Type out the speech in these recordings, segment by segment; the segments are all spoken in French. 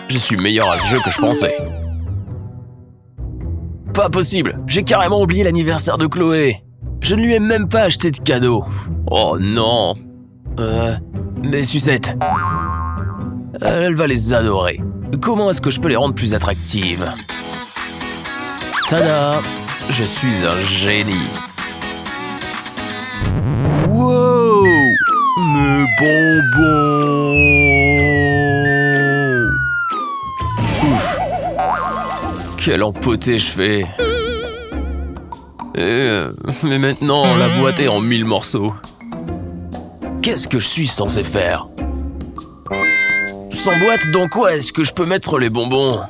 Je suis meilleur à ce jeu que je pensais. Pas possible, j'ai carrément oublié l'anniversaire de Chloé. Je ne lui ai même pas acheté de cadeau. Oh non. Mes sucettes. Elle va les adorer. Comment est-ce que je peux les rendre plus attractives? Tada! Je suis un génie. Wow! Mes bonbons! Ouf! Quel empoté je fais! Mais maintenant, la boîte est en 1000 morceaux. Qu'est-ce que je suis censé faire? Sans boîte, dans quoi est-ce que je peux mettre les bonbons?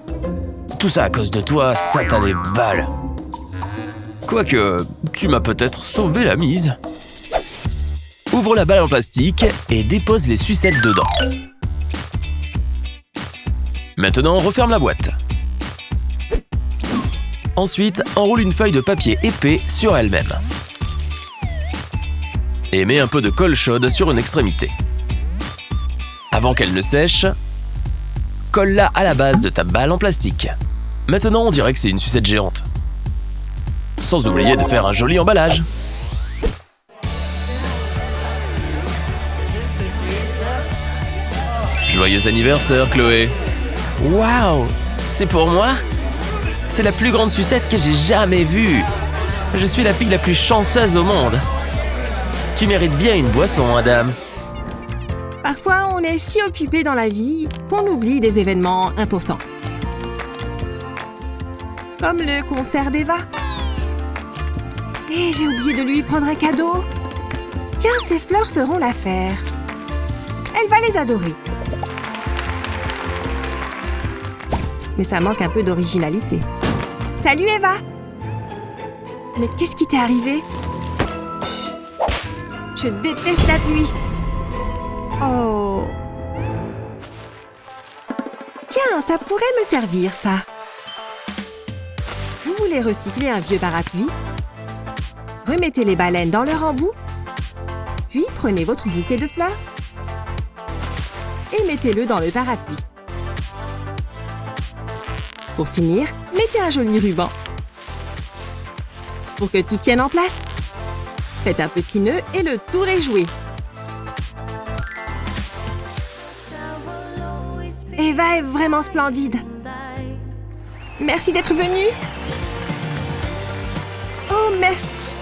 Tout ça à cause de toi, satané balle. Quoique, tu m'as peut-être sauvé la mise. Ouvre la balle en plastique et dépose les sucettes dedans. Maintenant, referme la boîte. Ensuite, enroule une feuille de papier épais sur elle-même. Et mets un peu de colle chaude sur une extrémité. Avant qu'elle ne sèche, colle-la à la base de ta balle en plastique. Maintenant, on dirait que c'est une sucette géante. Sans oublier de faire un joli emballage. Joyeux anniversaire, Chloé! Waouh! C'est pour moi? C'est la plus grande sucette que j'ai jamais vue. Je suis la fille la plus chanceuse au monde. Tu mérites bien une boisson, Adam. Parfois, on est si occupé dans la vie qu'on oublie des événements importants. Comme le concert d'Eva. Et j'ai oublié de lui prendre un cadeau. Tiens, ces fleurs feront l'affaire. Elle va les adorer. Mais ça manque un peu d'originalité. Salut Eva! Mais qu'est-ce qui t'est arrivé? Je déteste la pluie. Oh! Tiens, ça pourrait me servir, ça. Vous voulez recycler un vieux parapluie? Remettez les baleines dans leur embout. Puis prenez votre bouquet de fleurs et mettez-le dans le parapluie. Pour finir, mettez un joli ruban. Pour que tout tienne en place, faites un petit nœud et le tour est joué. Eva est vraiment splendide. Merci d'être venue. Oh, merci.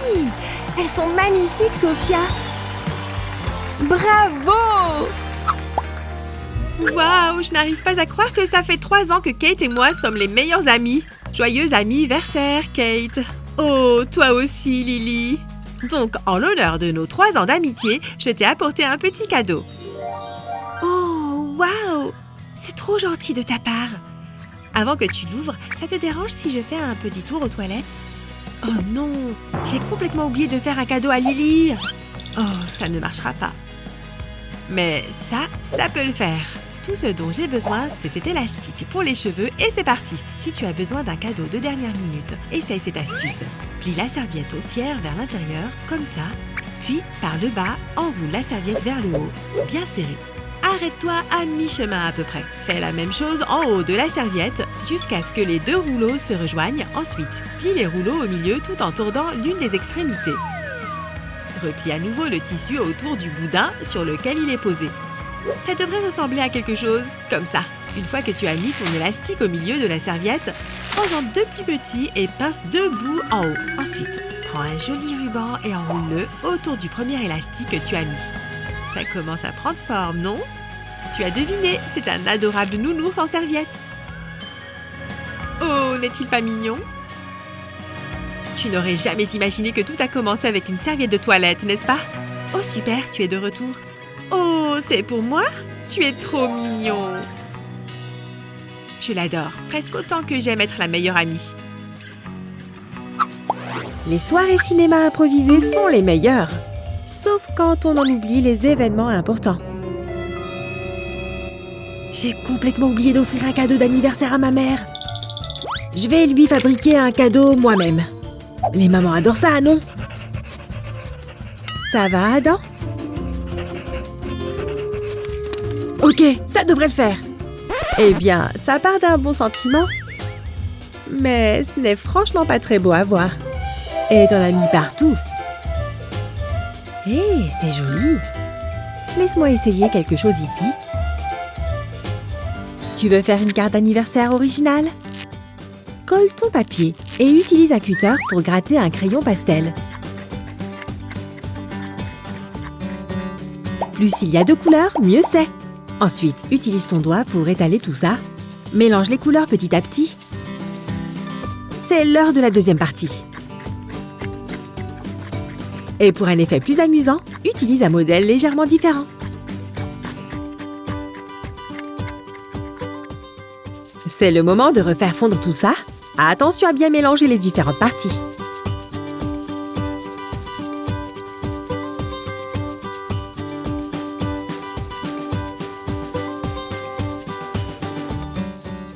Elles sont magnifiques, Sophia. Bravo! Waouh, je n'arrive pas à croire que ça fait 3 ans que Kate et moi sommes les meilleures amies. Joyeux anniversaire, Kate. Oh, toi aussi, Lily. Donc, en l'honneur de nos 3 ans d'amitié, je t'ai apporté un petit cadeau. Oh, waouh! C'est trop gentil de ta part. Avant que tu l'ouvres, ça te dérange si je fais un petit tour aux toilettes? Oh non, j'ai complètement oublié de faire un cadeau à Lily. Oh, ça ne marchera pas. Mais ça peut le faire. Tout ce dont j'ai besoin, c'est cet élastique pour les cheveux et c'est parti. Si tu as besoin d'un cadeau de dernière minute, essaye cette astuce. Plie la serviette au tiers vers l'intérieur, comme ça. Puis, par le bas, enroule la serviette vers le haut, bien serrée. Arrête-toi à mi-chemin à peu près. Fais la même chose en haut de la serviette jusqu'à ce que les 2 rouleaux se rejoignent. Ensuite, plie les rouleaux au milieu tout en tordant l'une des extrémités. Replie à nouveau le tissu autour du boudin sur lequel il est posé. Ça devrait ressembler à quelque chose comme ça. Une fois que tu as mis ton élastique au milieu de la serviette, prends-en 2 plus petits et pince 2 bouts en haut. Ensuite, prends un joli ruban et enroule-le autour du premier élastique que tu as mis. Ça commence à prendre forme, non? Tu as deviné, c'est un adorable nounours en serviette. Oh, n'est-il pas mignon? Tu n'aurais jamais imaginé que tout a commencé avec une serviette de toilette, n'est-ce pas? Oh super, tu es de retour. Oh, c'est pour moi? Tu es trop mignon. Je l'adore, presque autant que j'aime être la meilleure amie. Les soirées cinéma improvisées sont les meilleures. Sauf quand on en oublie les événements importants. J'ai complètement oublié d'offrir un cadeau d'anniversaire à ma mère. Je vais lui fabriquer un cadeau moi-même. Les mamans adorent ça, non? Ça va, Adam? Ok, ça devrait le faire. Eh bien, ça part d'un bon sentiment. Mais ce n'est franchement pas très beau à voir. Et t'en as mis partout. Hé, c'est joli. Laisse-moi essayer quelque chose ici. Tu veux faire une carte d'anniversaire originale? Colle ton papier et utilise un cutter pour gratter un crayon pastel. Plus il y a de couleurs, mieux c'est. Ensuite, utilise ton doigt pour étaler tout ça. Mélange les couleurs petit à petit. C'est l'heure de la deuxième partie. Et pour un effet plus amusant, utilise un modèle légèrement différent. C'est le moment de refaire fondre tout ça. Attention à bien mélanger les différentes parties.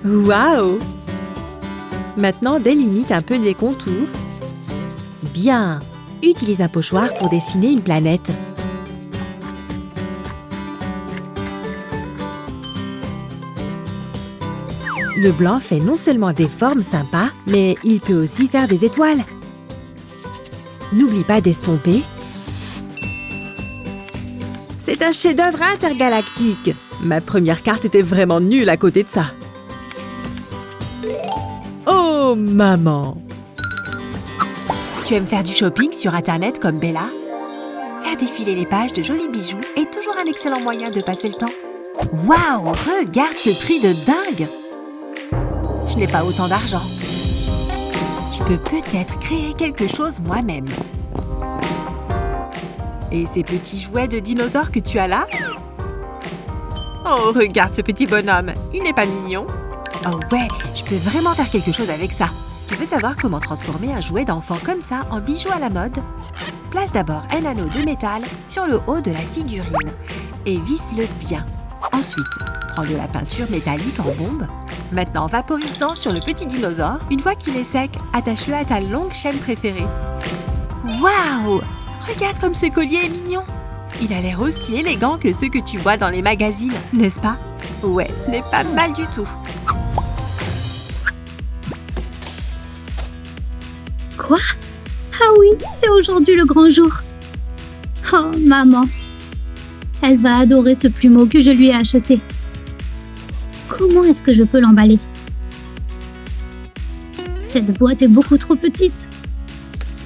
Waouh! Maintenant, délimite un peu les contours. Bien! Utilise un pochoir pour dessiner une planète. Le blanc fait non seulement des formes sympas, mais il peut aussi faire des étoiles. N'oublie pas d'estomper. C'est un chef-d'œuvre intergalactique. Ma première carte était vraiment nulle à côté de ça. Oh, maman! Tu aimes faire du shopping sur Internet comme Bella? Faire défiler les pages de jolis bijoux est toujours un excellent moyen de passer le temps. Waouh! Regarde ce prix de dingue! Je n'ai pas autant d'argent. Je peux peut-être créer quelque chose moi-même. Et ces petits jouets de dinosaures que tu as là? Oh, regarde ce petit bonhomme. Il n'est pas mignon? Oh ouais, je peux vraiment faire quelque chose avec ça. Tu veux savoir comment transformer un jouet d'enfant comme ça en bijou à la mode? Place d'abord un anneau de métal sur le haut de la figurine et visse-le bien. Ensuite, prends de la peinture métallique en bombe. Maintenant, vaporise-en sur le petit dinosaure. Une fois qu'il est sec, attache-le à ta longue chaîne préférée. Waouh! Regarde comme ce collier est mignon! Il a l'air aussi élégant que ceux que tu vois dans les magazines, n'est-ce pas? Ouais, ce n'est pas mal du tout. Quoi? Ah oui, c'est aujourd'hui le grand jour. Oh, maman. Elle va adorer ce plumeau que je lui ai acheté. Comment est-ce que je peux l'emballer? Cette boîte est beaucoup trop petite.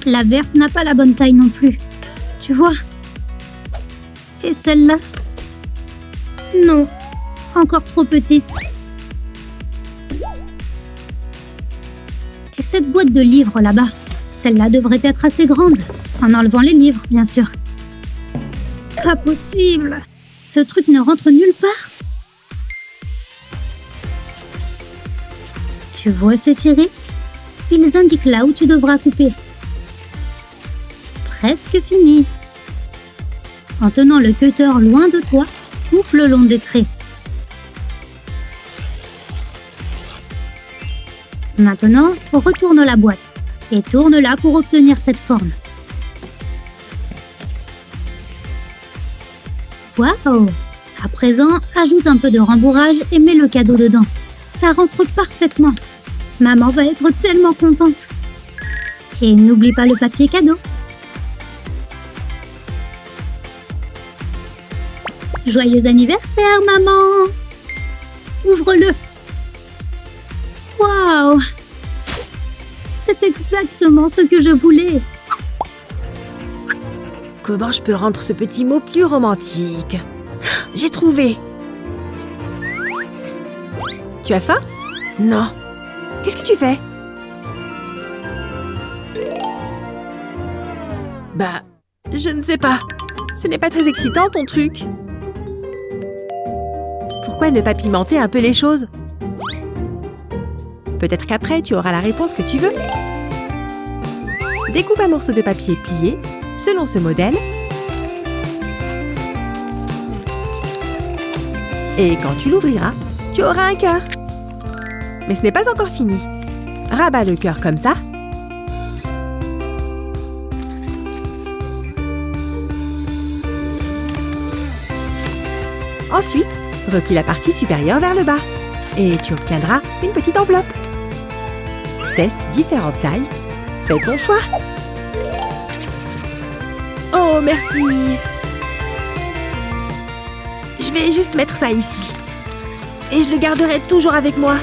La verte n'a pas la bonne taille non plus. Tu vois? Et celle-là? Non, encore trop petite. Et cette boîte de livres là-bas? Celle-là devrait être assez grande, en enlevant les livres, bien sûr. Pas possible! Ce truc ne rentre nulle part. Tu vois ces tirés? Ils indiquent là où tu devras couper. Presque fini. En tenant le cutter loin de toi, coupe le long des traits. Maintenant, retourne la boîte et tourne-la pour obtenir cette forme. Waouh! À présent, ajoute un peu de rembourrage et mets le cadeau dedans. Ça rentre parfaitement. Maman va être tellement contente. Et n'oublie pas le papier cadeau. Joyeux anniversaire, maman! Ouvre-le! Waouh! C'est exactement ce que je voulais. Comment je peux rendre ce petit mot plus romantique? J'ai trouvé! Tu as faim? Non. Qu'est-ce que tu fais? Bah, je ne sais pas. Ce n'est pas très excitant ton truc. Pourquoi ne pas pimenter un peu les choses? Peut-être qu'après, tu auras la réponse que tu veux. Découpe un morceau de papier plié, selon ce modèle. Et quand tu l'ouvriras, tu auras un cœur. Mais ce n'est pas encore fini. Rabats le cœur comme ça. Ensuite, replie la partie supérieure vers le bas. Et tu obtiendras une petite enveloppe. Teste différentes tailles. Fais ton choix. Oh, merci. Je vais juste mettre ça ici. Et je le garderai toujours avec moi.